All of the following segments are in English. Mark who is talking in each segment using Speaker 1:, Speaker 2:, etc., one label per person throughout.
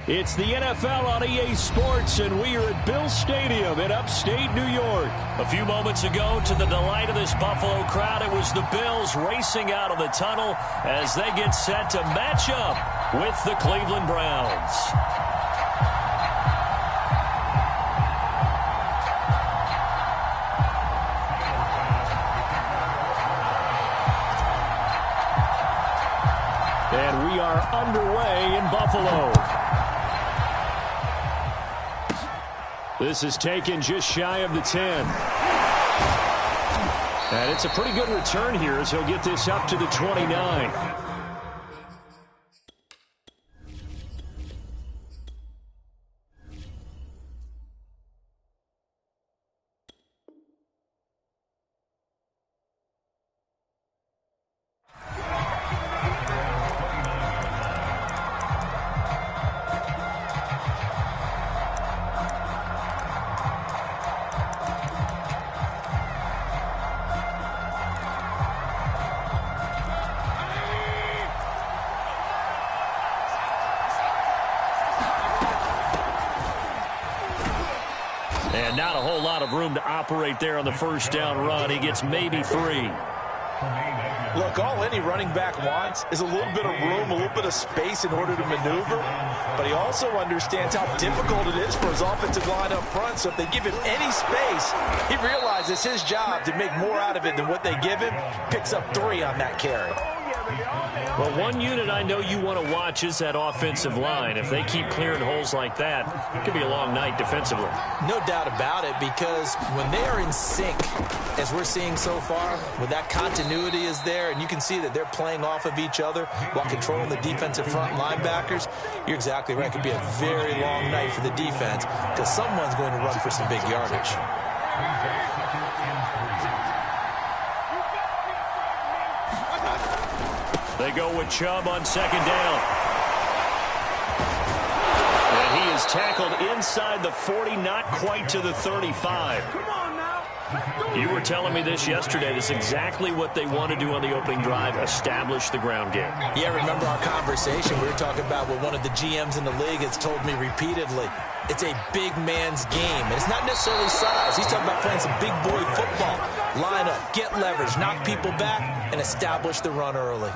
Speaker 1: It's the NFL on EA Sports, and we are at Bill Stadium in upstate New York. A few moments ago, to the delight of this Buffalo crowd, it was the Bills racing out of the tunnel as they get set to match up with the Cleveland Browns. And we are underway in Buffalo. This is taken just shy of the 10. And it's a pretty good return here as he'll get this up to the 29. And not a whole lot of room to operate there on the first down run. He gets maybe 3.
Speaker 2: Look, all any running back wants is a little bit of room, a little bit of space in order to maneuver. But he also understands how difficult it is for his offensive line up front. So if they give him any space, he realizes his job to make more out of it than what they give him. Picks up 3 on that carry.
Speaker 1: Well, one unit I know you want to watch is that offensive line. If they keep clearing holes like that, it could be a long night defensively.
Speaker 2: No doubt about it, because when they are in sync, as we're seeing so far, when that continuity is there, and you can see that they're playing off of each other while controlling the defensive front linebackers, you're exactly right. It could be a very long night for the defense because someone's going to run for some big yardage.
Speaker 1: They go with Chubb on second down. And he is tackled inside the 40, not quite to the 35. You were telling me this yesterday. This is exactly what they want to do on the opening drive, establish the ground game.
Speaker 2: Yeah, remember our conversation? We were talking about what one of the GMs in the league has told me repeatedly. It's a big man's game, and it's not necessarily size. He's talking about playing some big boy football. Line up, get leverage, knock people back, and establish the run early.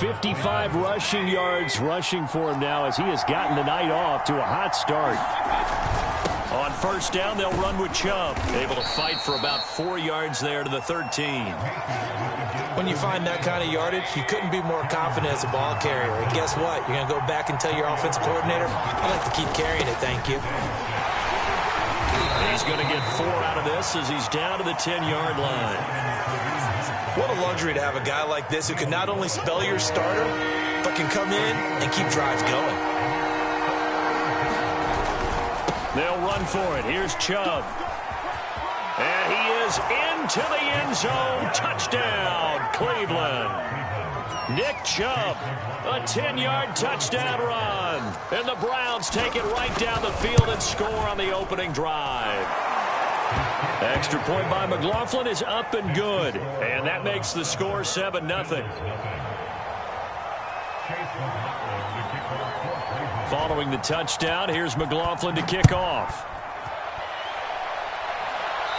Speaker 1: 55 rushing yards rushing for him now as he has gotten the night off to a hot start. On first down, they'll run with Chubb. Able to fight for about 4 yards there to the 13.
Speaker 2: When you find that kind of yardage, you couldn't be more confident as a ball carrier. And guess what? You're going to go back and tell your offensive coordinator, I'd like to keep carrying it, thank you.
Speaker 1: He's going to get 4 out of this as he's down to the 10-yard line.
Speaker 2: What a luxury to have a guy like this who can not only spell your starter, but can come in and keep drives going.
Speaker 1: They'll run for it. Here's Chubb. And he is into the end zone. Touchdown, Cleveland. Nick Chubb, a 10-yard touchdown run. And the Browns take it right down the field and score on the opening drive. Extra point by McLaughlin is up and good. And that makes the score 7-0. Following the touchdown, here's McLaughlin to kick off.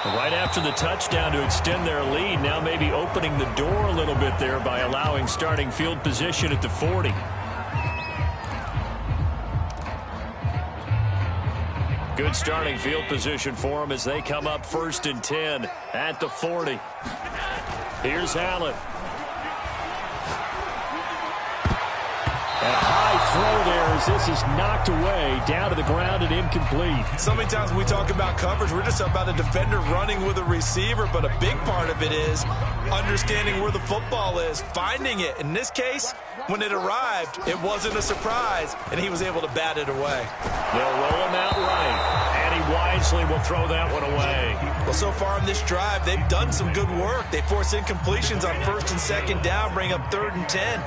Speaker 1: Right after the touchdown to extend their lead, now maybe opening the door a little bit there by allowing starting field position at the 40. Good starting field position for them as they come up 1st and 10 at the 40. Here's Allen. A high throw there as this is knocked away, down to the ground and incomplete.
Speaker 2: So many times when we talk about coverage, we're just about a defender running with a receiver, but a big part of it is understanding where the football is, finding it. In this case, when it arrived, it wasn't a surprise, and he was able to bat it away.
Speaker 1: They'll roll him out right, and he wisely will throw that one away.
Speaker 2: Well, so far in this drive, they've done some good work. They force incompletions on 1st and 2nd down, bring up 3rd and 10.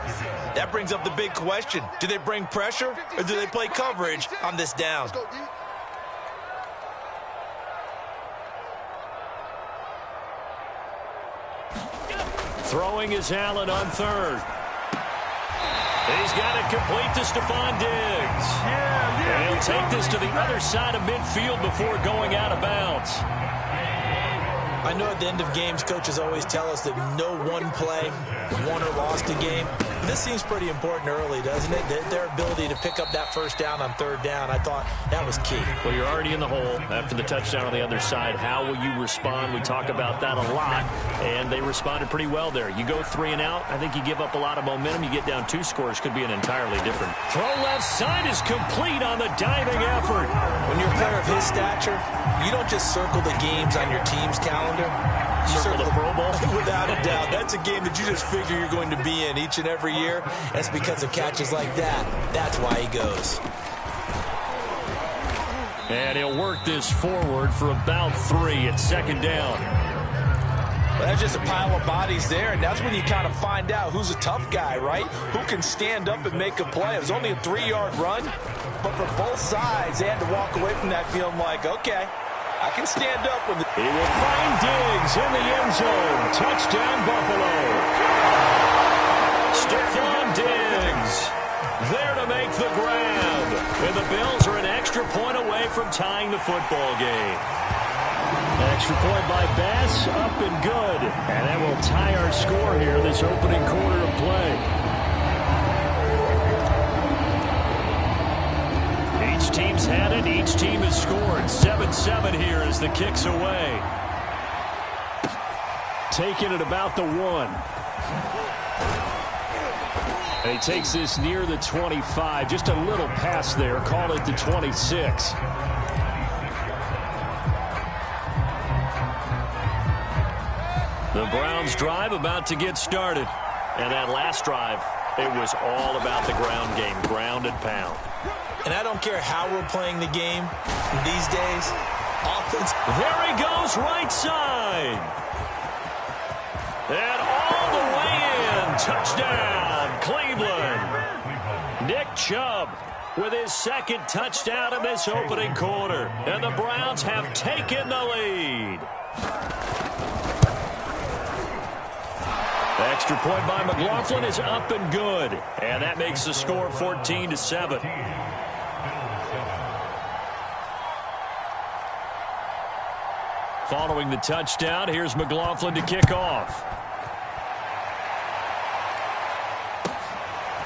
Speaker 2: That brings up the big question. Do they bring pressure or do they play coverage on this down?
Speaker 1: Throwing is Allen on 3rd. He's got it complete to Stephon Diggs. Diggs. And he'll take this to the other side of midfield before going out of bounds.
Speaker 2: I know at the end of games, coaches always tell us that no one play won or lost a game. But this seems pretty important early, doesn't it? Their ability to pick up that first down on third down, I thought that was key.
Speaker 1: Well, you're already in the hole after the touchdown on the other side. How will you respond? We talk about that a lot, and they responded pretty well there. You go 3 and out, I think you give up a lot of momentum. You get down 2 scores, could be an entirely different. Throw left side is complete on the diving effort.
Speaker 2: When you're a player of his stature, you don't just circle the games on your team's calendar. You
Speaker 1: circle the Pro Bowl.
Speaker 2: Without a doubt. That's a game that you just figure you're going to be in each and every year. That's because of catches like that. That's why he goes.
Speaker 1: And he'll work this forward for about 3 at second down.
Speaker 2: Well, that's just a pile of bodies there, and that's when you kind of find out who's a tough guy, right? Who can stand up and make a play. It was only a 3-yard run, but for both sides, they had to walk away from that feeling like, okay, I can stand up with it.
Speaker 1: He will find Diggs in the end zone. Touchdown, Buffalo. Stephon Diggs there to make the grab. And the Bills are an extra point away from tying the football game. Extra point by Bass, up and good. And that will tie our score here this opening quarter of play. Each team's had it. Each team has scored. 7-7 here as the kick's away. Taking it about the 1. And he takes this near the 25. Just a little pass there. Call it the 26. The Browns drive about to get started. And that last drive, it was all about the ground game. Ground and pound.
Speaker 2: And I don't care how we're playing the game these days. Offense.
Speaker 1: There he goes, right side. And all the way in. Touchdown, Cleveland. Nick Chubb with his second touchdown in this opening quarter. And the Browns have taken the lead. Extra point by McLaughlin is up and good. And that makes the score 14-7. Following the touchdown, here's McLaughlin to kick off.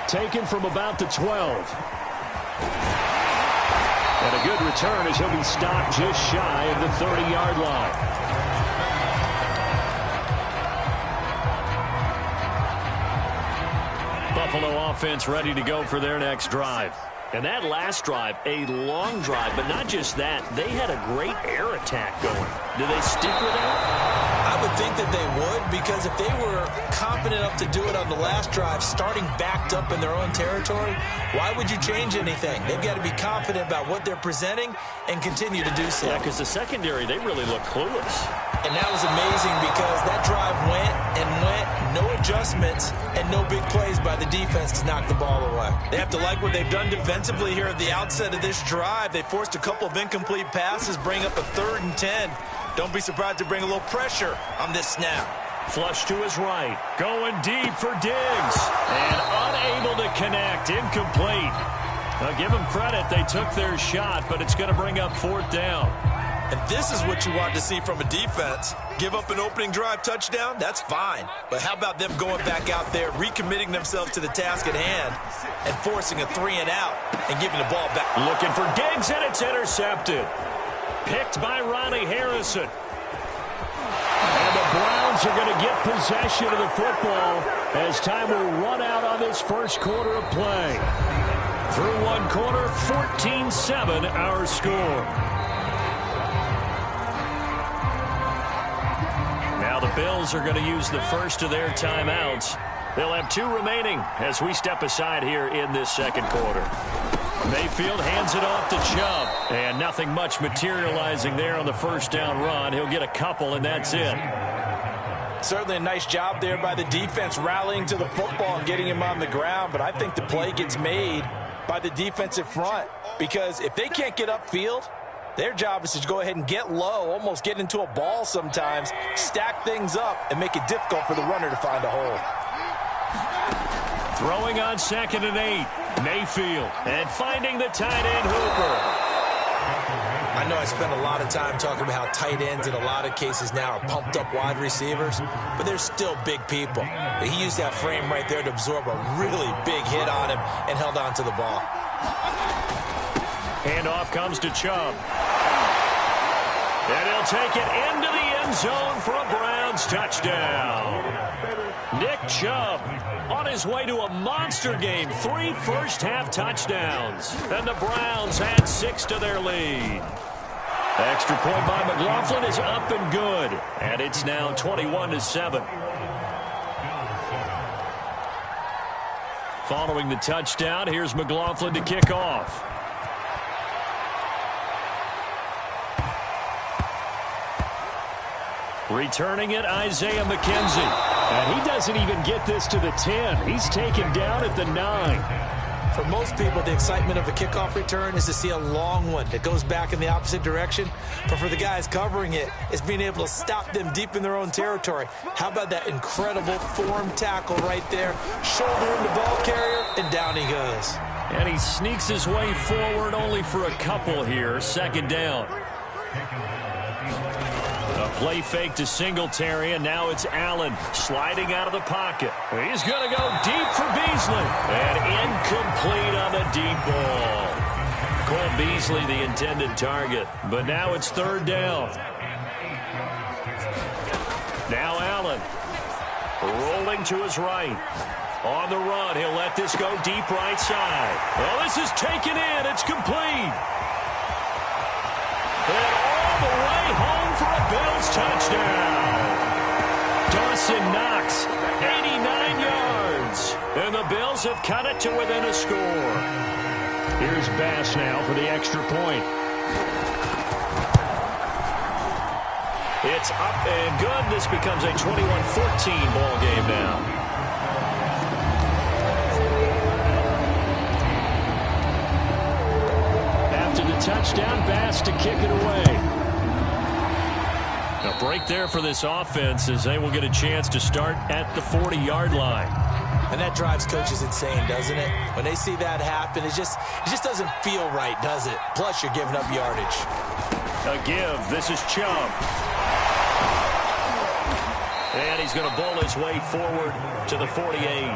Speaker 1: Taken from about the 12. And a good return as he'll be stopped just shy of the 30-yard line. Buffalo offense ready to go for their next drive. And that last drive, a long drive, but not just that. They had a great air attack going. Do they stick with that?
Speaker 2: I would think that they would, because if they were confident enough to do it on the last drive, starting backed up in their own territory, why would you change anything? They've got to be confident about what they're presenting and continue to do so.
Speaker 1: Yeah, because the secondary, they really look clueless.
Speaker 2: And that was amazing because that drive went and went, no adjustments, and no big plays by the defense to knock the ball away. They have to like what they've done defensively here at the outset of this drive. They forced a couple of incomplete passes, bring up a 3rd and 10. Don't be surprised to bring a little pressure on this snap.
Speaker 1: Flush to his right. Going deep for Diggs. And unable to connect. Incomplete. Now give them credit. They took their shot, but it's going to bring up 4th down.
Speaker 2: And this is what you want to see from a defense. Give up an opening drive touchdown, that's fine. But how about them going back out there, recommitting themselves to the task at hand, and forcing a 3 and out and giving the ball back.
Speaker 1: Looking for Diggs, and it's intercepted. Picked by Ronnie Harrison. And the Browns are going to get possession of the football as time will run out on this first quarter of play. Through one quarter, 14-7 our score. Now the Bills are going to use the first of their timeouts. They'll have 2 remaining as we step aside here in this second quarter. Mayfield hands it off to Chubb. And nothing much materializing there on the first down run. He'll get a couple, and that's it.
Speaker 2: Certainly a nice job there by the defense rallying to the football and getting him on the ground. But I think the play gets made by the defensive front, because if they can't get upfield, their job is to go ahead and get low, almost get into a ball sometimes, stack things up, and make it difficult for the runner to find a hole.
Speaker 1: Throwing on 2nd and 8. Mayfield. And finding the tight end Hooper.
Speaker 2: I know I spend a lot of time talking about how tight ends in a lot of cases now are pumped up wide receivers, but they're still big people. But he used that frame right there to absorb a really big hit on him and held on to the ball.
Speaker 1: Handoff comes to Chubb. And he'll take it into the end zone for a Browns touchdown. Nick Chubb on his way to a monster game. 3 first-half touchdowns. And the Browns add 6 to their lead. Extra point by McLaughlin is up and good. And it's now 21-7. Following the touchdown, here's McLaughlin to kick off. Returning it, Isaiah McKenzie. And he doesn't even get this to the 10. He's taken down at the 9.
Speaker 2: For most people, the excitement of a kickoff return is to see a long one that goes back in the opposite direction. But for the guys covering it, it's being able to stop them deep in their own territory. How about that incredible form tackle right there? Shoulder in the ball carrier, and down he goes.
Speaker 1: And he sneaks his way forward only for a couple here. 2nd down. A play fake to Singletary, and now it's Allen sliding out of the pocket. He's going to go deep for Beasley. And incomplete on the deep ball. Cole Beasley, the intended target. But now it's 3rd down. Now Allen rolling to his right. On the run, he'll let this go deep right side. Well, this is taken in. It's complete. And all the way home for a Bills touchdown. Dawson Knox, 89 yards. And the Bills have cut it to within a score. Here's Bass now for the extra point. It's up and good. This becomes a 21-14 ball game now. Touchdown, Bass to kick it away. A break there for this offense as they will get a chance to start at the 40-yard line.
Speaker 2: And that drives coaches insane, doesn't it? When they see that happen, it just doesn't feel right, does it? Plus, you're giving up yardage.
Speaker 1: A give. This is Chubb. And he's going to bowl his way forward to the 48.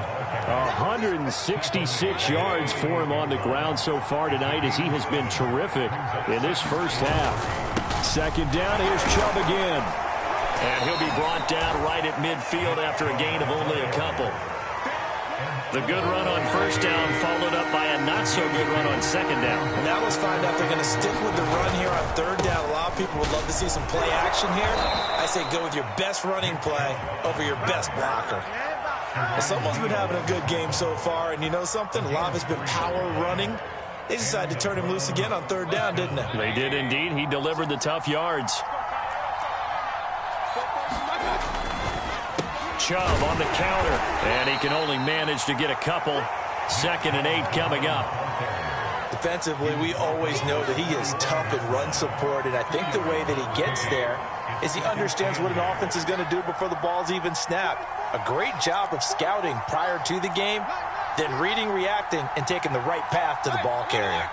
Speaker 1: 166 yards for him on the ground so far tonight as he has been terrific in this first half. 2nd down, here's Chubb again. And he'll be brought down right at midfield after a gain of only a couple. The good run on 1st down followed up by a not-so-good run on 2nd down.
Speaker 2: Now let's find out they're going to stick with the run here on 3rd down. A lot of people would love to see some play action here. I say go with your best running play over your best blocker. Well, someone's been having a good game so far, and you know something? A lot of it's been power running. They decided to turn him loose again on 3rd down, didn't they?
Speaker 1: They did indeed. He delivered the tough yards. Chubb on the counter, and he can only manage to get a couple. 2nd and 8 coming up.
Speaker 2: Defensively, we always know that he is tough in run support, and I think the way that he gets there is he understands what an offense is going to do before the ball's even snapped. A great job of scouting prior to the game, then reading, reacting, and taking the right path to the ball carrier.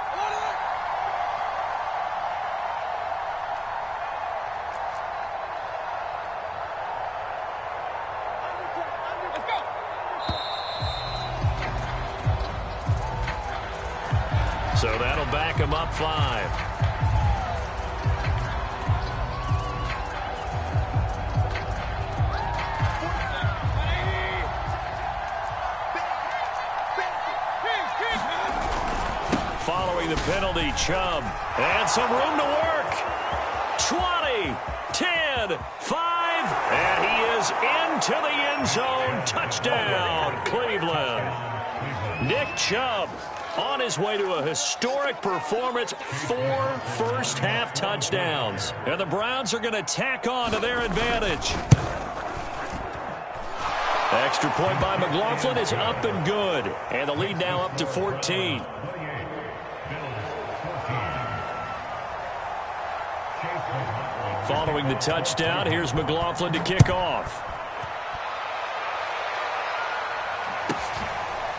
Speaker 1: So that'll back him up 5. Following the penalty, Chubb. And some room to work. 20, 10, 5. And he is into the end zone. Touchdown, Cleveland. Nick Chubb on his way to a historic performance. 4 first-half touchdowns. And the Browns are going to tack on to their advantage. Extra point by McLaughlin is up and good. And the lead now up to 14. Following the touchdown, here's McLaughlin to kick off.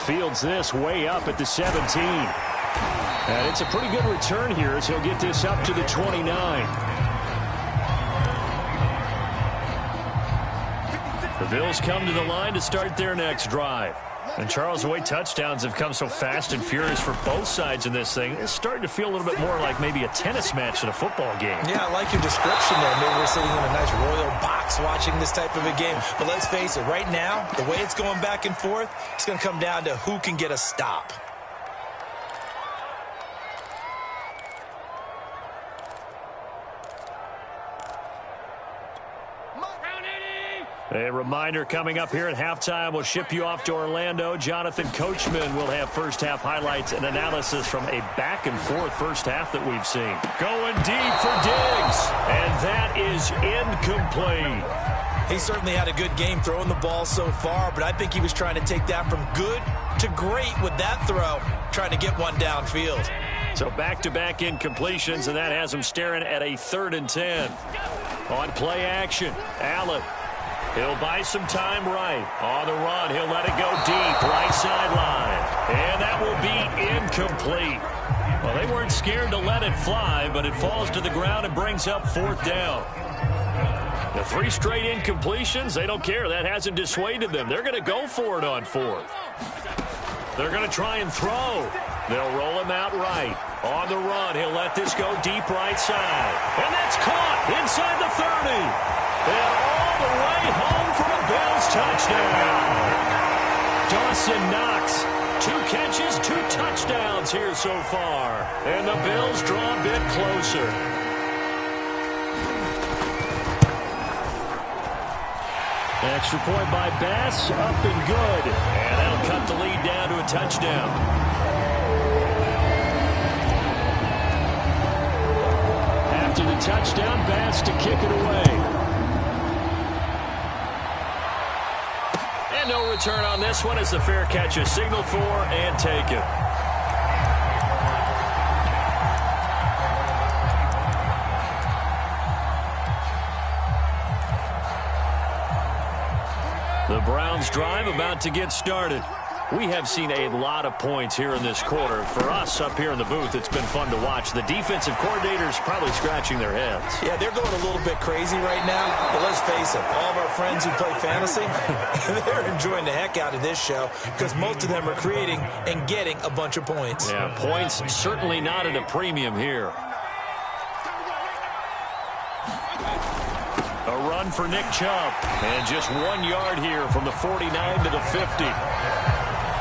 Speaker 1: Fields this way up at the 17. And it's a pretty good return here as he'll get this up to the 29. The Bills come to the line to start their next drive. And, Charles, the way touchdowns have come so fast and furious for both sides in this thing, it's starting to feel a little bit more like maybe a tennis match than a football game. Yeah, I like your description there. Maybe we're sitting in a nice royal box watching this type of a game. But let's face it, right now, the way it's going back and forth, it's going to come down to who can get a stop. A reminder coming up here at halftime. We'll ship you off to Orlando. Jonathan Coachman will have first half highlights and analysis from a back-and-forth first half that we've seen. Going deep for Diggs, and that is incomplete. He certainly had a good game throwing the ball so far, but I think he was trying to take that from good to great with that throw, trying to get one downfield. So back-to-back incompletions, and that has him staring at a 3rd and 10. On play action, Allen. He'll buy some time right. On the run, he'll let it go deep, right sideline. And that will be incomplete. Well, they weren't scared to let it fly, but it falls to the ground and brings up 4th down. The 3 straight incompletions, they don't care. That hasn't dissuaded them. They're going to go for it on 4th. They're going to try and throw. They'll roll him out right. On the run, he'll let this go deep right side. And that's caught inside the 30. And all the way home for a Bills touchdown. Dawson Knox, 2 catches, 2 touchdowns here so far. And the Bills draw a bit closer. Extra point by Bass, up and good. And that'll cut the lead down to a touchdown. After the touchdown, Bass to kick it away. And no return on this one as the fair catch is signaled for and taken. The Browns drive about to get started. We have seen a lot of points here in this quarter. For us up here in the booth, it's been fun to watch. The defensive coordinators probably scratching their heads. Yeah, they're going a little bit crazy right now. But let's face it, all of our friends who play fantasy, they're enjoying the heck out of this show because most of them are creating and getting a bunch of points. Yeah, points certainly not at a premium here. A run for Nick Chubb. And just 1 yard here from the 49 to the 50.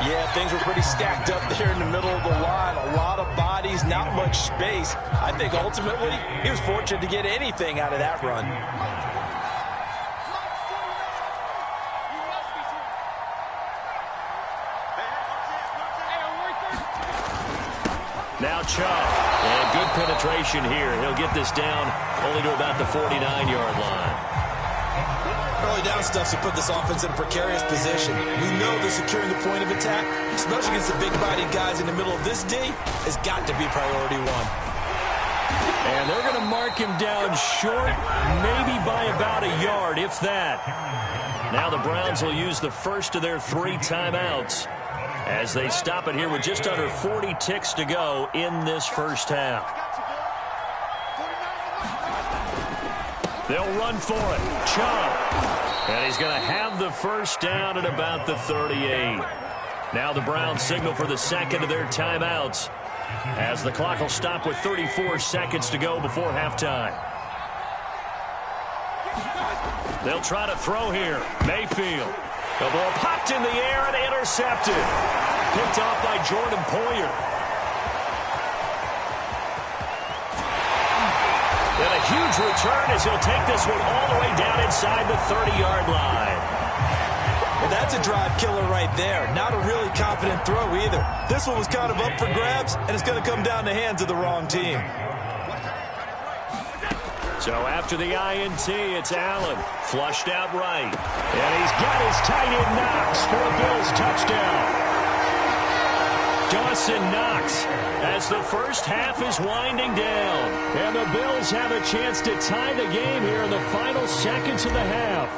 Speaker 1: Yeah, things were pretty stacked up there in the middle of the line. A lot of bodies, not much space. I think ultimately he was fortunate to get anything out of that run. Now Chubb. And good penetration here. He'll get this down only to about the 49-yard line. Early down stuffs have put this offense in a precarious position. We know that securing the point of attack, especially against the big-bodied guys in the middle of this D, has got to be priority 1. And they're going to mark him down short, maybe by about a yard, if that. Now the Browns will use the first of their 3 timeouts as they stop it here with just under 40 ticks to go in this first half. They'll run for it. Chubb. And he's going to have the first down at about the 38. Now the Browns signal for the second of their timeouts as the clock will stop with 34 seconds to go before halftime. They'll try to throw here. Mayfield. The ball popped in the air and intercepted. Picked off by Jordan Poyer. And a huge return as he'll take this one all the way down inside the 30-yard line. Well, that's a drive killer right there. Not a really confident throw either. This one was kind of up for grabs, and it's going to come down the hands of the wrong team. So after the INT, it's Allen. Flushed out right. And he's got his tight end Knox for a Bills touchdown. Dawson Knox as the first half is winding down. And the Bills have a chance to tie the game here in the final seconds of the half.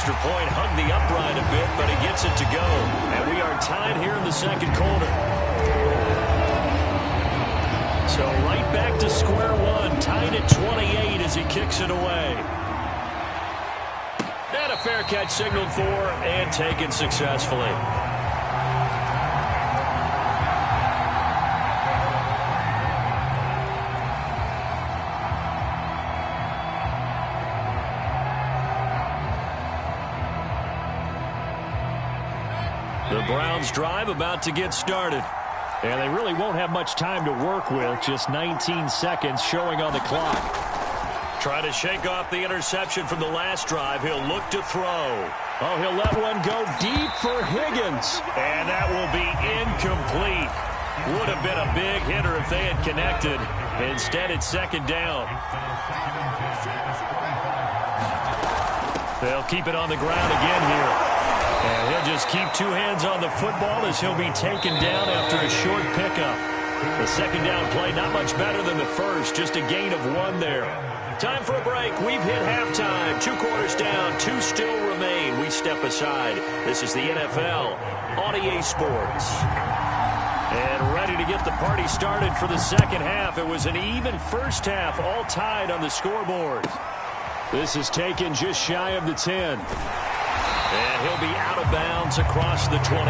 Speaker 1: extra point hugged the upright a bit, but he gets it to go. And we are tied here in the second quarter. So right back to square one, tied at 28 as he kicks it away. And a fair catch signaled for and taken successfully. The Browns drive about to get started. And they really won't have much time to work with. Just 19 seconds showing on the clock. Trying to shake off the interception from the last drive. He'll look to throw. Oh, he'll let one go deep for Higgins. And that will be incomplete. Would have been a big hitter if they had connected. Instead, it's second down. They'll keep it on the ground again here. And he'll just keep two hands on the football as he'll be taken down after a short pickup. The second down play not much better than the first, just a gain of one there. Time for a break. We've hit halftime. 2 quarters down, 2 still remain. We step aside. This is the NFL on EA Sports. And ready to get the party started for the second half. It was an even first half, all tied on the scoreboard. This is taken just shy of the 10. And he'll be out of bounds across the 25.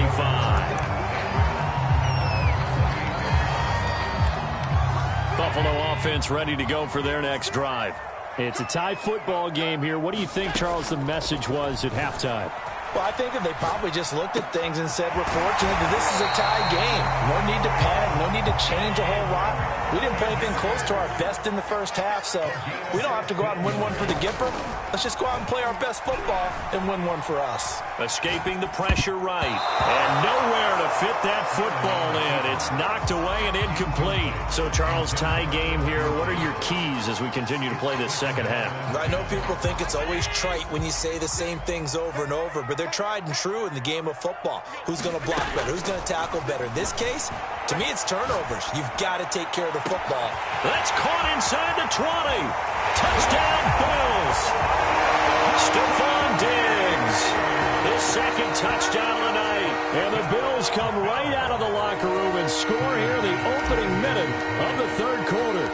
Speaker 1: Buffalo offense ready to go for their next drive. It's a tie football game here. What do you think, Charles, the message was at halftime?
Speaker 2: Well, I think that they probably just looked at things and said, we're fortunate that this is a tie game. No need to panic, no need to change a whole lot. We didn't play anything close to our best in the first half, so we don't have to go out and win one for the Gipper. Let's just go out and play our best football and win one for us.
Speaker 1: Escaping the pressure right, and nowhere to fit that football in. It's knocked away and incomplete. So, Charles, tie game here. What are your keys as we continue to play this second half?
Speaker 2: I know people think it's always trite when you say the same things over and over, but they're tried and true in the game of football. Who's going to block better? Who's going to tackle better? In this case, to me, it's turnovers. You've got to take care of the football.
Speaker 1: That's caught inside the 20. Touchdown, Bills. Stephon Diggs. His second touchdown of the night. And the Bills come right out of the locker room and score here in the opening minute of the third quarter.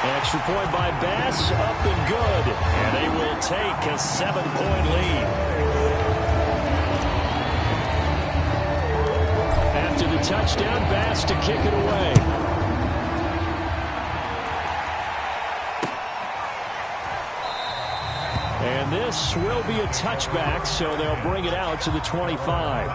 Speaker 1: Extra point by Bass, up and good. And they will take a 7-point lead. After the touchdown, Bass to kick it away. And this will be a touchback, so they'll bring it out to the 25.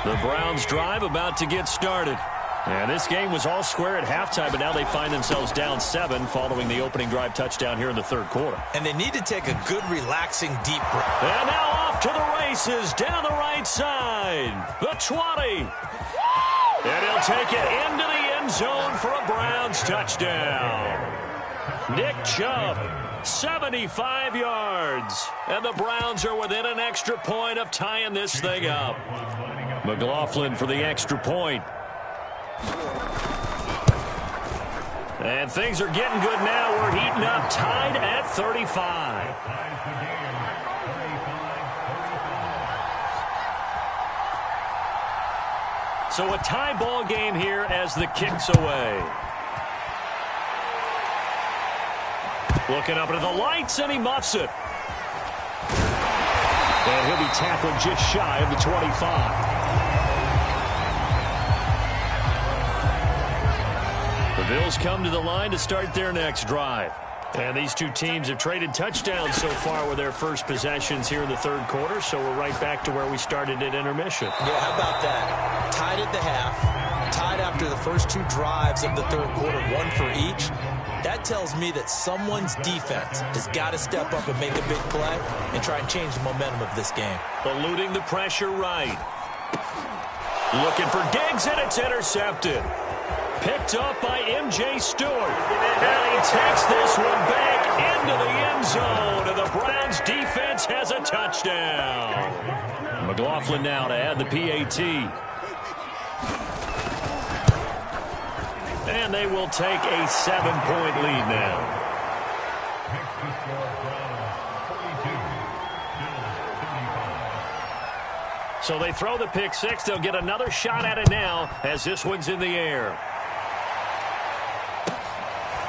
Speaker 1: The Browns drive about to get started. And this game was all square at halftime, but now they find themselves down 7 following the opening drive touchdown here in the third quarter.
Speaker 2: And they need to take a good, relaxing, deep breath.
Speaker 1: And now off to the races down the right side. The 20. And he'll take it into the end zone for a Browns touchdown. Nick Chubb, 75 yards. And the Browns are within an extra point of tying this thing up. McLaughlin for the extra point. And things are getting good now. We're heating up, tied at 35. So a tie ball game here as the kick's away. Looking up into the lights, and he muffs it. And he'll be tackled just shy of the 25. The Bills come to the line to start their next drive. And these two teams have traded touchdowns so far with their first possessions here in the third quarter, so we're right back to where we started at intermission.
Speaker 2: Yeah, how about that? Tied at the half, tied after the first 2 drives of the third quarter, 1 for each. That tells me that someone's defense has got to step up and make a big play and try and change the momentum of this game.
Speaker 1: Eluding the pressure right. Looking for Diggs, and it's intercepted. Picked up by M.J. Stewart. And he takes this one back into the end zone. And the Browns defense has a touchdown. McLaughlin now to add the PAT. And they will take a 7-point lead now. So they throw the pick six. They'll get another shot at it now as this one's in the air.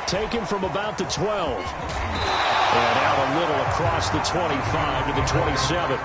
Speaker 1: Taken from about the 12. And out a little across the 25 to the 27.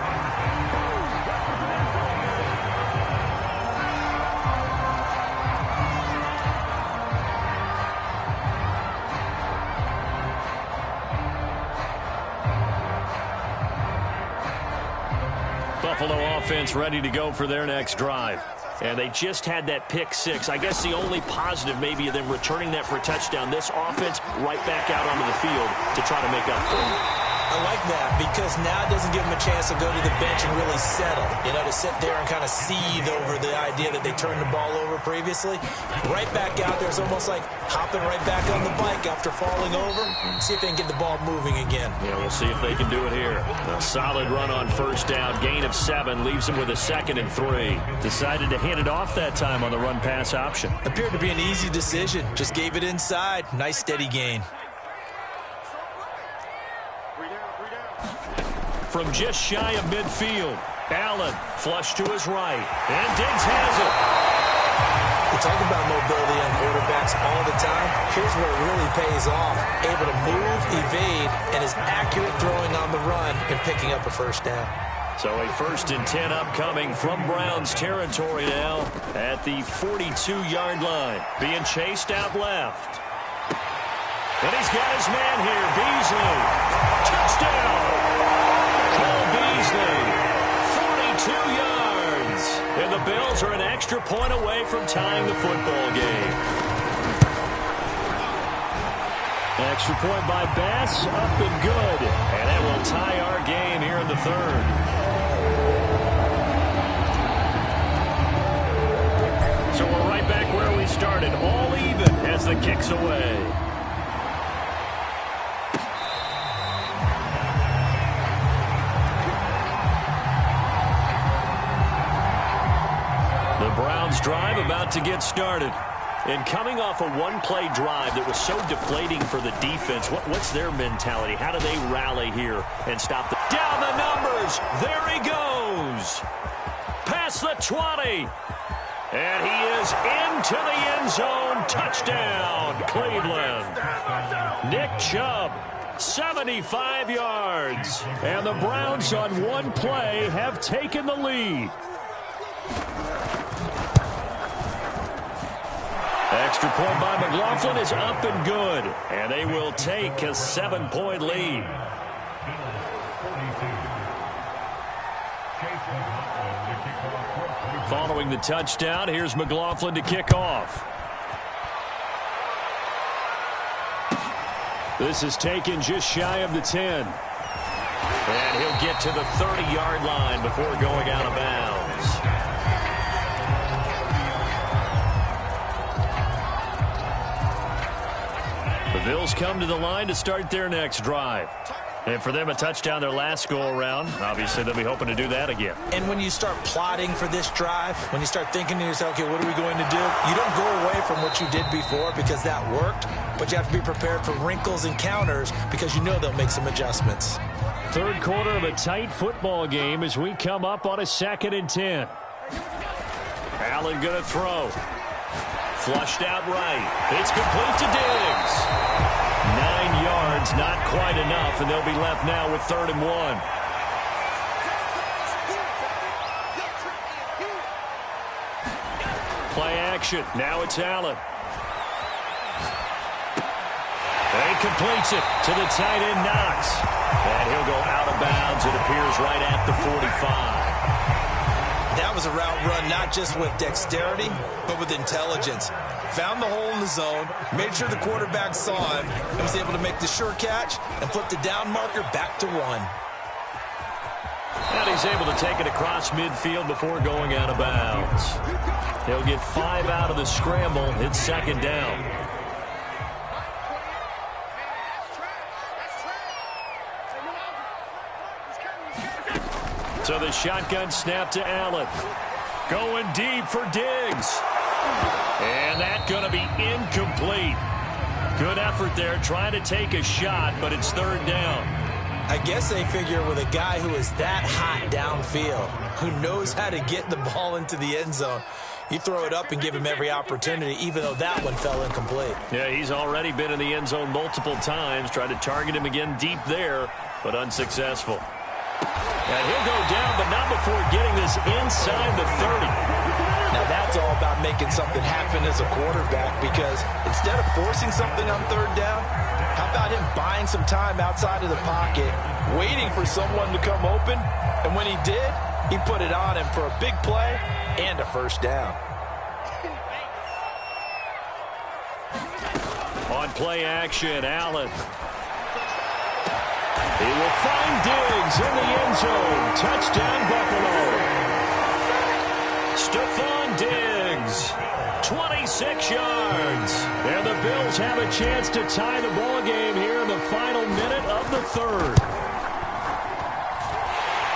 Speaker 1: Buffalo offense ready to go for their next drive. And they just had that pick six. I guess the only positive maybe of them returning that for a touchdown. This offense right back out onto the field to try to make up for it.
Speaker 2: I like that because now it doesn't give them a chance to go to the bench and really settle. You know, to sit there and kind of seethe over the idea that they turned the ball over previously. Right back out there. It's almost like hopping right back on the bike after falling over. See if they can get the ball moving again.
Speaker 1: Yeah, we'll see if they can do it here. A solid run on first down. Gain of 7. Leaves them with a 2nd and 3. Decided to hand it off that time on the run-pass option.
Speaker 2: Appeared to be an easy decision. Just gave it inside. Nice steady gain.
Speaker 1: From just shy of midfield, Allen flush to his right, and Diggs has it.
Speaker 2: We talk about mobility on quarterbacks all the time. Here's where it really pays off. Able to move, evade, and is accurate throwing on the run and picking up a first down.
Speaker 1: So a 1st and 10 upcoming from Browns territory now at the 42-yard line. Being chased out left. And he's got his man here, Beasley. Touchdown! Cole Beasley, 42 yards. And the Bills are an extra point away from tying the football game. Extra point by Bass, up and good. And that will tie our game here in the 3rd. So we're right back where we started, all even as the kick's away. Browns drive about to get started. And coming off a one-play drive that was so deflating for the defense, what's their mentality? How do they rally here and stop the... Down the numbers! There he goes! Past the 20! And he is into the end zone. Touchdown, Cleveland. Nick Chubb, 75 yards. And the Browns on one play have taken the lead. Extra point by McLaughlin is up and good. And they will take a 7-point lead. Following the touchdown, here's McLaughlin to kick off. This is taken just shy of the 10. And he'll get to the 30-yard line before going out of bounds. The Bills come to the line to start their next drive. And for them, a touchdown their last go-around. Obviously, they'll be hoping to do that again.
Speaker 2: And when you start plotting for this drive, when you start thinking to yourself, okay, what are we going to do? You don't go away from what you did before because that worked, but you have to be prepared for wrinkles and counters because you know they'll make some adjustments.
Speaker 1: 3rd quarter of a tight football game as we come up on a 2nd and 10. Allen going to throw. Flushed out right. It's complete to Diggs. 9 yards, not quite enough, and they'll be left now with 3rd and 1. Play action. Now it's Allen. And he completes it to the tight end, Knox. And he'll go out of bounds, it appears, right at the 45.
Speaker 2: That was a route run not just with dexterity, but with intelligence. Found the hole in the zone, made sure the quarterback saw him, and was able to make the sure catch and flip the down marker back to 1.
Speaker 1: And he's able to take it across midfield before going out of bounds. He'll get 5 out of the scramble. It's 2nd down. So the shotgun snap to Allen. Going deep for Diggs. And that's going to be incomplete. Good effort there trying to take a shot, but it's third down.
Speaker 2: I guess they figure with a guy who is that hot downfield, who knows how to get the ball into the end zone, you throw it up and give him every opportunity, even though that one fell incomplete.
Speaker 1: Yeah, he's already been in the end zone multiple times. Tried to target him again deep there, but unsuccessful. And he'll go down, but not before getting this inside the 30.
Speaker 2: Now that's all about making something happen as a quarterback, because instead of forcing something on third down, how about him buying some time outside of the pocket, waiting for someone to come open, and when he did, he put it on him for a big play and a first down.
Speaker 1: On play action, Allen. He will find Diggs in the end zone. Touchdown, Buffalo. Stephon Diggs, 26 yards. And the Bills have a chance to tie the ball game here in the final minute of the third.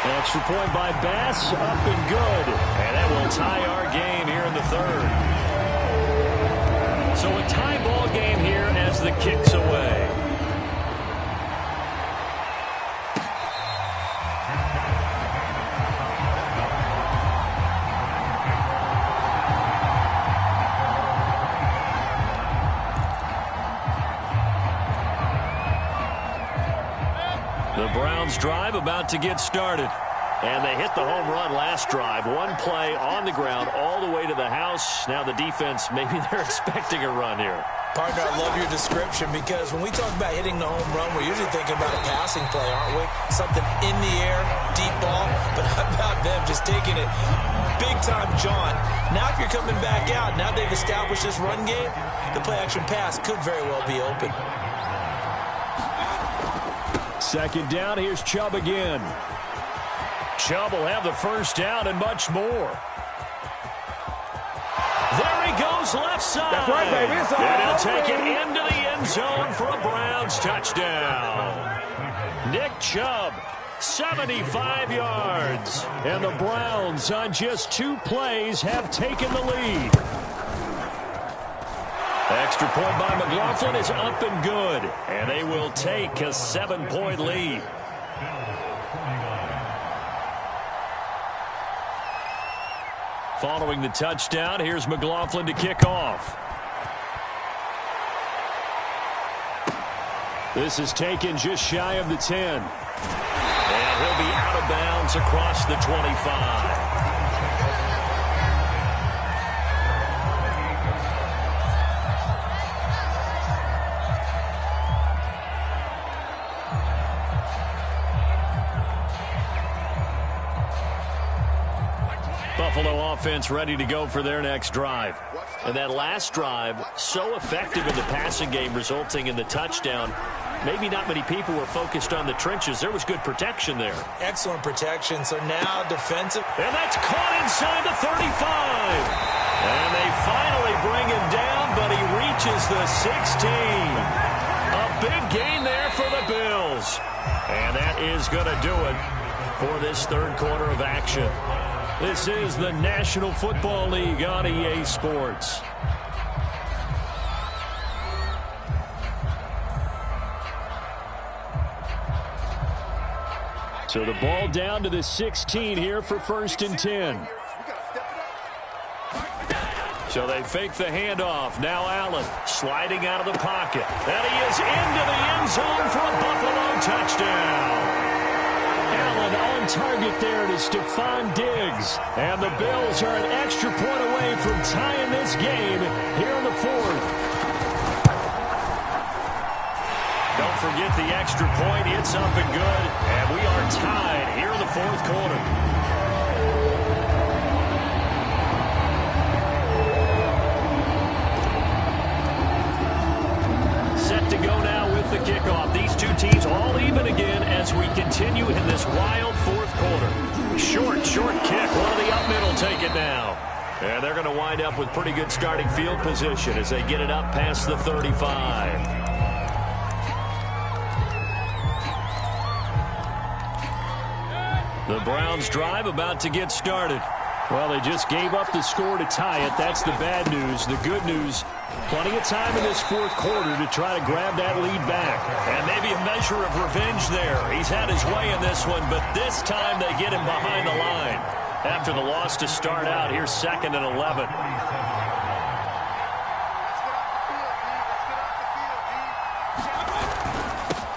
Speaker 1: Extra point by Bass, up and good. And that will tie our game here in the third. So a tie ball game here as the kick's away. The Browns drive about to get started. And they hit the home run last drive. One play on the ground all the way to the house. Now the defense, maybe they're expecting a run here.
Speaker 2: Partner, I love your description, because when we talk about hitting the home run, we're usually thinking about a passing play, aren't we? Something in the air, deep ball. But how about them just taking it big-time jaunt? Now if you're coming back out, now they've established this run game, the play-action pass could very well be open.
Speaker 1: Second down, here's Chubb again. Chubb will have the first down and much more. There he goes, left side.
Speaker 3: That's right, baby. It's all
Speaker 1: and he'll
Speaker 3: right,
Speaker 1: take
Speaker 3: baby.
Speaker 1: it into the end zone for a Browns touchdown. Nick Chubb, 75 yards. And the Browns, on just 2 plays, have taken the lead. Extra point by McLaughlin is up and good. And they will take a 7-point lead. Following the touchdown, here's McLaughlin to kick off. This is taken just shy of the 10. And he'll be out of bounds across the 25. Buffalo offense ready to go for their next drive. And that last drive, so effective in the passing game, resulting in the touchdown. Maybe not many people were focused on the trenches. There was good protection there.
Speaker 2: Excellent protection. So now defensive.
Speaker 1: And that's caught inside the 35. And they finally bring him down, but he reaches the 16. A big gain there for the Bills. And that is going to do it for this third quarter of action. This is the National Football League on EA Sports. So the ball down to the 16 here for 1st and 10. So they fake the handoff. Now Allen sliding out of the pocket. And he is into the end zone for a Buffalo touchdown. Allen on target there to Stephon Diggs. And the Bills are an extra point away from tying this game here in the 4th. Don't forget the extra point. It's up and good. And we are tied here in the 4th quarter. Set to go now with the kickoff. These two teams all even again as we continue in this wild 4th quarter. Short kick. One of the up middle take it now. And they're going to wind up with pretty good starting field position as they get it up past the 35. The Browns drive about to get started. Well, they just gave up the score to tie it. That's the bad news. The good news, plenty of time in this fourth quarter to try to grab that lead back.
Speaker 3: And maybe a measure of revenge there. He's had his way in this one, but this time they get him behind the line. After the loss to start out, here's 2nd and 11.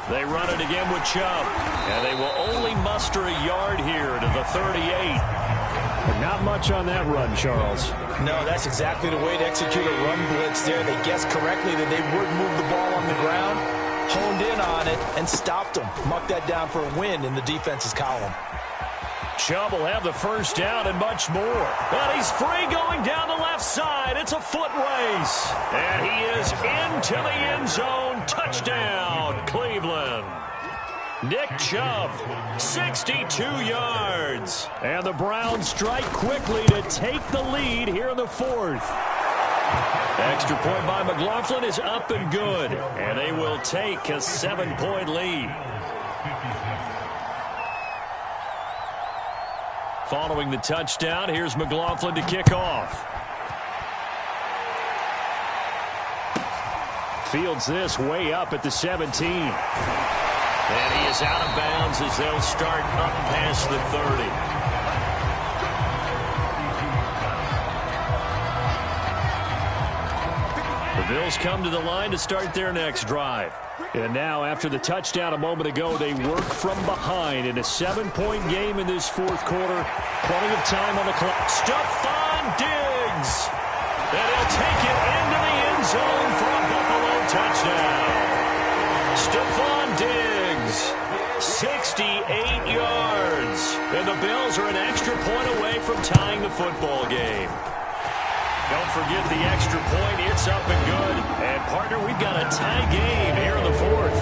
Speaker 1: They run it again with Chubb. And they will only muster a yard here to the 38.
Speaker 4: Not much on that run, Charles.
Speaker 2: No, that's exactly the way to execute a run blitz there. They guessed correctly that they would move the ball on the ground, honed in on it, and stopped them. Mucked that down for a win in the defense's column.
Speaker 1: Chubb will have the first down and much more. But he's free going down the left side. It's a foot race. And he is into the end zone. Touchdown, Cleveland. Nick Chubb, 62 yards. And the Browns strike quickly to take the lead here in the fourth. Extra point by McLaughlin is up and good. And they will take a 7-point lead. Following the touchdown, here's McLaughlin to kick off. Fields this way up at the 17. And he is out of bounds as they'll start up past the 30. The Bills come to the line to start their next drive. And now, after the touchdown a moment ago, they work from behind in a 7-point game in this fourth quarter. Plenty of time on the clock. Stephon Diggs. And he'll take it into the end zone for a Buffalo touchdown. Stephon Diggs, 68 yards. And the Bills are an extra point away from tying the football game. Don't forget the extra point. It's up and good. And, partner, we've got a tie game here in the fourth.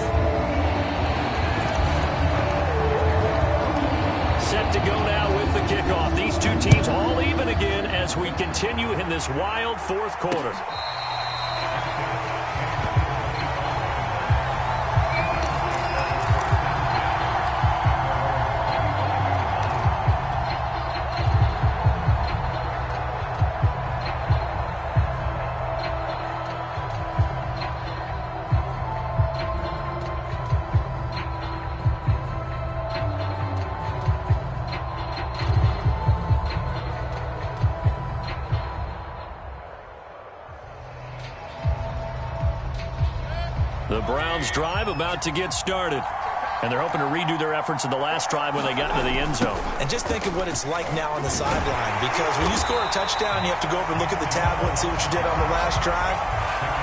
Speaker 1: Set to go now with the kickoff. These two teams all even again as we continue in this wild fourth quarter. The Browns drive about to get started. And they're hoping to redo their efforts in the last drive when they got into the end zone.
Speaker 2: And just think of what it's like now on the sideline. Because when you score a touchdown, you have to go over and look at the tablet and see what you did on the last drive.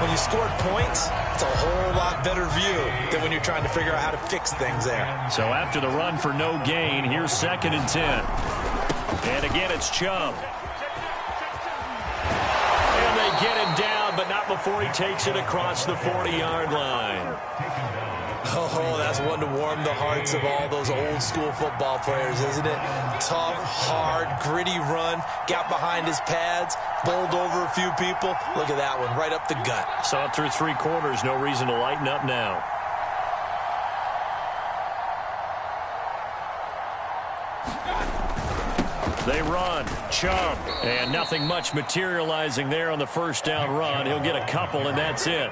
Speaker 2: When you scored points, it's a whole lot better view than when you're trying to figure out how to fix things there.
Speaker 1: So after the run for no gain, here's 2nd and 10. And again, it's Chubb. And they get him down, but not before he takes it across the 40-yard line.
Speaker 2: Oh, that's one to warm the hearts of all those old school football players, isn't it? Tough, hard, gritty run, got behind his pads, bowled over a few people. Look at that one, right up the gut.
Speaker 1: Saw it through 3 quarters, no reason to lighten up now. They run, Chubb, and nothing much materializing there on the first down run. He'll get a couple, and that's it.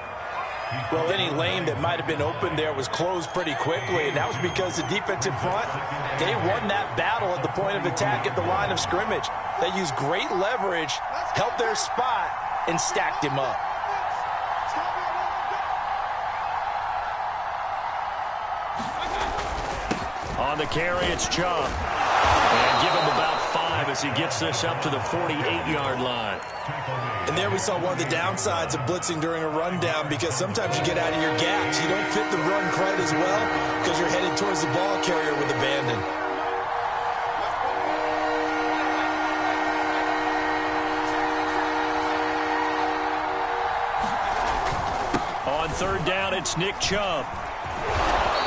Speaker 2: Well, any lane that might have been open there was closed pretty quickly, and that was because the defensive front, they won that battle at the point of attack at the line of scrimmage. They used great leverage, held their spot, and stacked him up.
Speaker 1: On the carry, it's Chubb. And give him about 5 as he gets this up to the 48-yard line.
Speaker 2: And there we saw one of the downsides of blitzing during a rundown, because sometimes you get out of your gaps. You don't fit the run quite as well because you're headed towards the ball carrier with abandon.
Speaker 1: On 3rd down, it's Nick Chubb.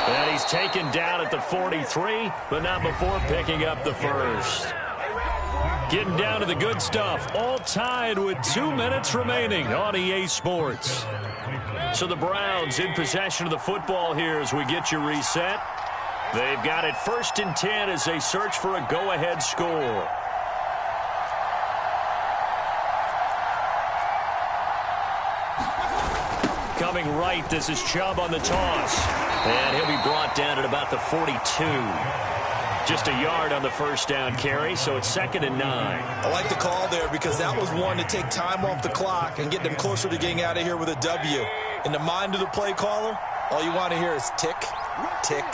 Speaker 1: And he's taken down at the 43, but not before picking up the first. Getting down to the good stuff, all tied with 2 minutes remaining on EA Sports. So the Browns in possession of the football here as we get you reset. They've got it 1st and 10 as they search for a go-ahead score.
Speaker 3: coming right. This is Chubb on the toss. And he'll be brought down at about the 42. Just a yard on the first down carry, so it's 2nd and 9.
Speaker 2: I like the call there because that was one to take time off the clock and get them closer to getting out of here with a W. In the mind of the play caller, all you want to hear is tick, tick,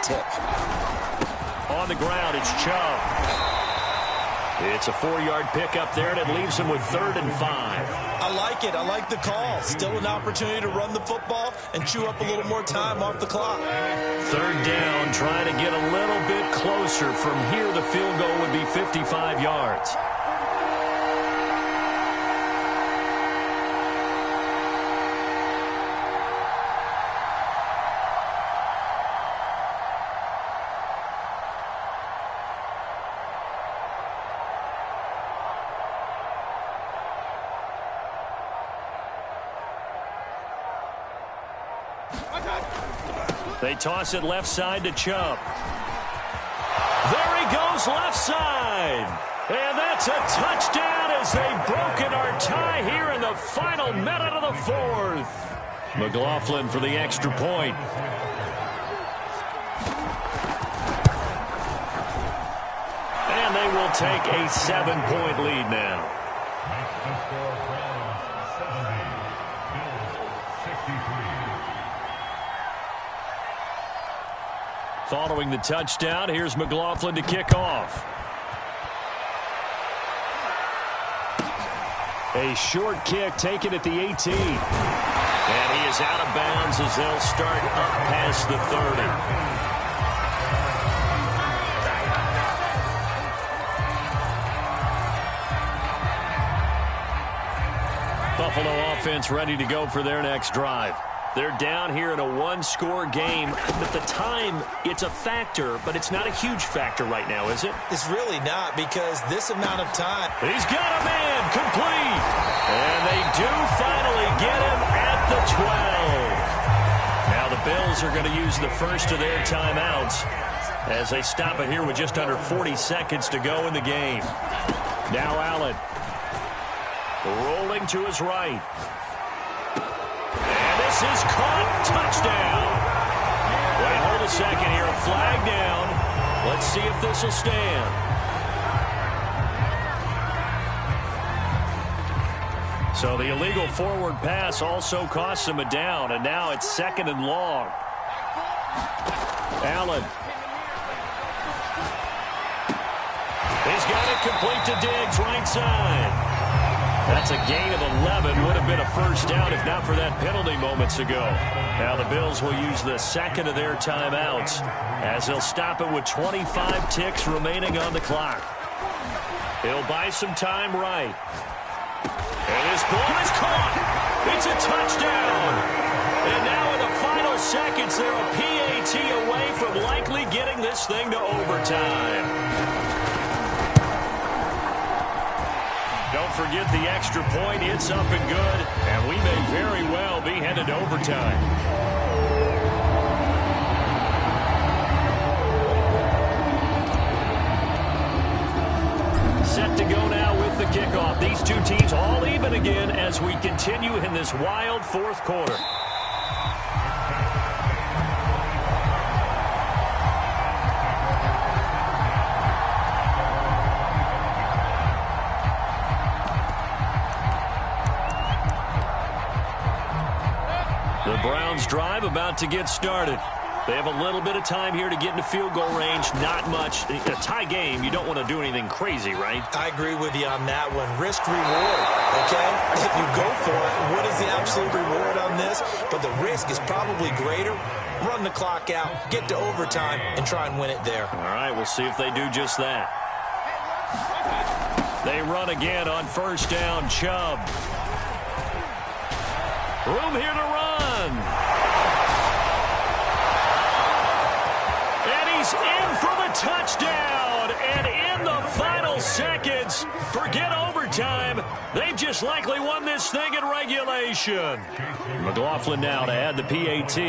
Speaker 2: tick.
Speaker 3: On the ground, it's Chubb. It's a 4-yard pickup there, and it leaves him with 3rd and 5.
Speaker 2: I like it. I like the call. Still an opportunity to run the football and chew up a little more time off the clock.
Speaker 3: 3rd down, trying to get a little bit closer. From here, the field goal would be 55 yards. They toss it left side to Chubb. There he goes left side. And that's a touchdown as they've broken our tie here in the final minute of the 4th. McLaughlin for the extra point. And they will take a 7-point lead now. Following the touchdown, here's McLaughlin to kick off.
Speaker 4: A short kick taken at the 18.
Speaker 3: And he is out of bounds as they'll start up past the 30. Buffalo offense ready to go for their next drive. They're down here in a 1-score game, but the time, it's a factor, but it's not a huge factor right now, is it?
Speaker 2: It's really not, because this amount of time.
Speaker 3: He's got a man, complete. And they do finally get him at the 12. Now the Bills are going to use the first of their timeouts as they stop it here with just under 40 seconds to go in the game. Now Allen rolling to his right. This is caught. Touchdown. Wait, hold a second here. A flag down. Let's see if this will stand. So the illegal forward pass also costs him a down, and now it's 2nd and long. Allen. He's got it complete to Diggs, right side. That's a gain of 11. Would have been a first down if not for that penalty moments ago. Now the Bills will use the second of their timeouts as they'll stop it with 25 ticks remaining on the clock. He'll buy some time right. And his ball is caught. It's a touchdown. And now in the final seconds, they're a PAT away from likely getting this thing to overtime. Don't forget the extra point. It's up and good, and we may very well be headed to overtime. Set to go now with the kickoff. These two teams all even again as we continue in this wild 4th quarter. The Browns drive about to get started. They have a little bit of time here to get into field goal range. Not much. A tie game, you don't want to do anything crazy, right?
Speaker 2: I agree with you on that one. Risk reward, okay? If you go for it, what is the absolute reward on this? But the risk is probably greater. Run the clock out, get to overtime, and try and win it there.
Speaker 3: All right, we'll see if they do just that. They run again on first down. Chubb. Room here to run. And he's in for the touchdown. And in the final seconds, forget overtime. They've just likely won this thing in regulation. McLaughlin now to add the PAT.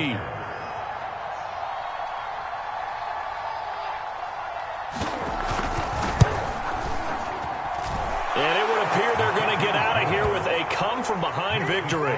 Speaker 3: And it would appear they're going to get out of here with a come-from-behind victory.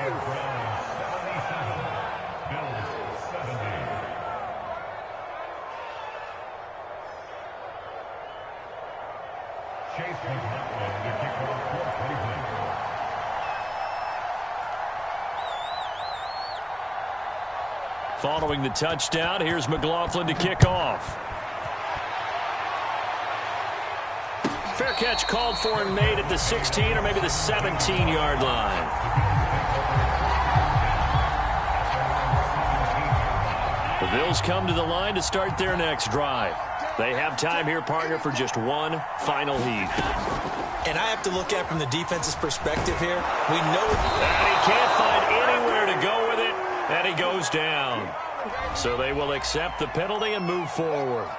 Speaker 3: Following the touchdown, here's McLaughlin to kick off. Fair catch called for and made at the 16 or maybe the 17-yard line. The Bills come to the line to start their next drive. They have time here, partner, for just one final heat.
Speaker 2: And I have to look at it from the defense's perspective here. We know
Speaker 3: that he can't find anywhere to go with it, and he goes down. So they will accept the penalty and move forward.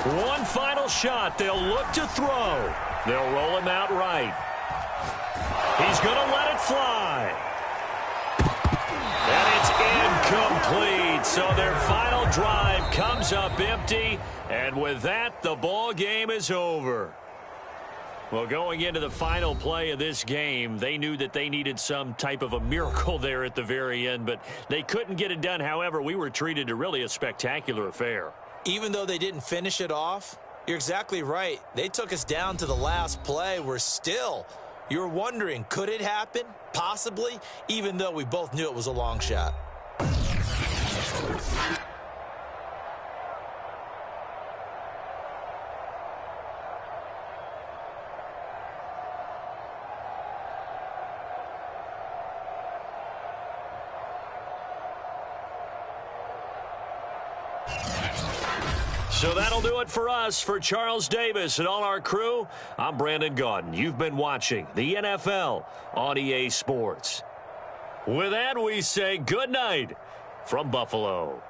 Speaker 3: One final shot. They'll look to throw. They'll roll him out right. He's going to let it fly. And it's incomplete. So their final drive comes up empty. And with that, the ball game is over. Well, going into the final play of this game, they knew that they needed some type of a miracle there at the very end, but they couldn't get it done. However, we were treated to really a spectacular affair.
Speaker 2: Even though they didn't finish it off, you're exactly right. They took us down to the last play. You're wondering, could it happen? Possibly, even though we both knew it was a long shot.
Speaker 3: So that'll do it for us. For Charles Davis and all our crew, I'm Brandon Gaudin. You've been watching the NFL on EA Sports. With that, we say good night from Buffalo.